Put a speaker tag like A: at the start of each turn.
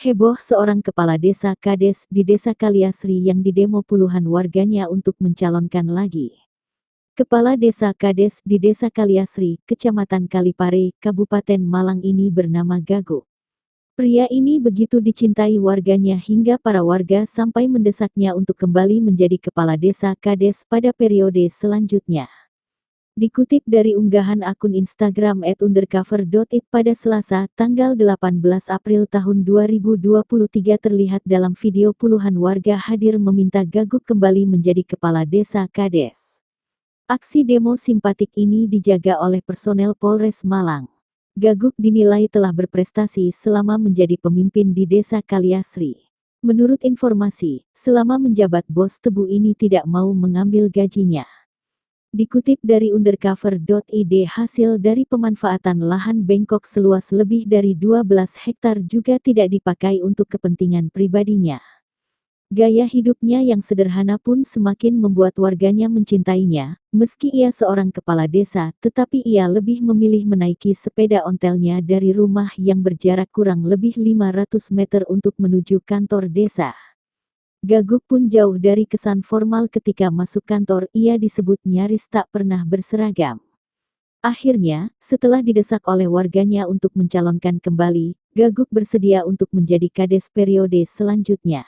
A: Heboh seorang kepala desa Kades di Desa Kaliasri yang didemo puluhan warganya untuk mencalonkan lagi. Kepala Desa Kades di Desa Kaliasri, Kecamatan Kalipare, Kabupaten Malang ini bernama Gaguk. Pria ini begitu dicintai warganya hingga para warga sampai mendesaknya untuk kembali menjadi kepala desa Kades pada periode selanjutnya. Dikutip dari unggahan akun Instagram @undercover.it pada Selasa, tanggal 18 April tahun 2023 terlihat dalam video puluhan warga hadir meminta Gaguk kembali menjadi kepala desa Kades. Aksi demo simpatik ini dijaga oleh personel Polres Malang. Gaguk dinilai telah berprestasi selama menjadi pemimpin di Desa Kaliasri. Menurut informasi, selama menjabat bos tebu ini tidak mau mengambil gajinya. Dikutip dari undercover.id, hasil dari pemanfaatan lahan bengkok seluas lebih dari 12 hektar juga tidak dipakai untuk kepentingan pribadinya. Gaya hidupnya yang sederhana pun semakin membuat warganya mencintainya. Meski ia seorang kepala desa, tetapi ia lebih memilih menaiki sepeda ontelnya dari rumah yang berjarak kurang lebih 500 meter untuk menuju kantor desa. Gaguk pun jauh dari kesan formal ketika masuk kantor, ia disebut nyaris tak pernah berseragam. Akhirnya, setelah didesak oleh warganya untuk mencalonkan kembali, Gaguk bersedia untuk menjadi kades periode selanjutnya.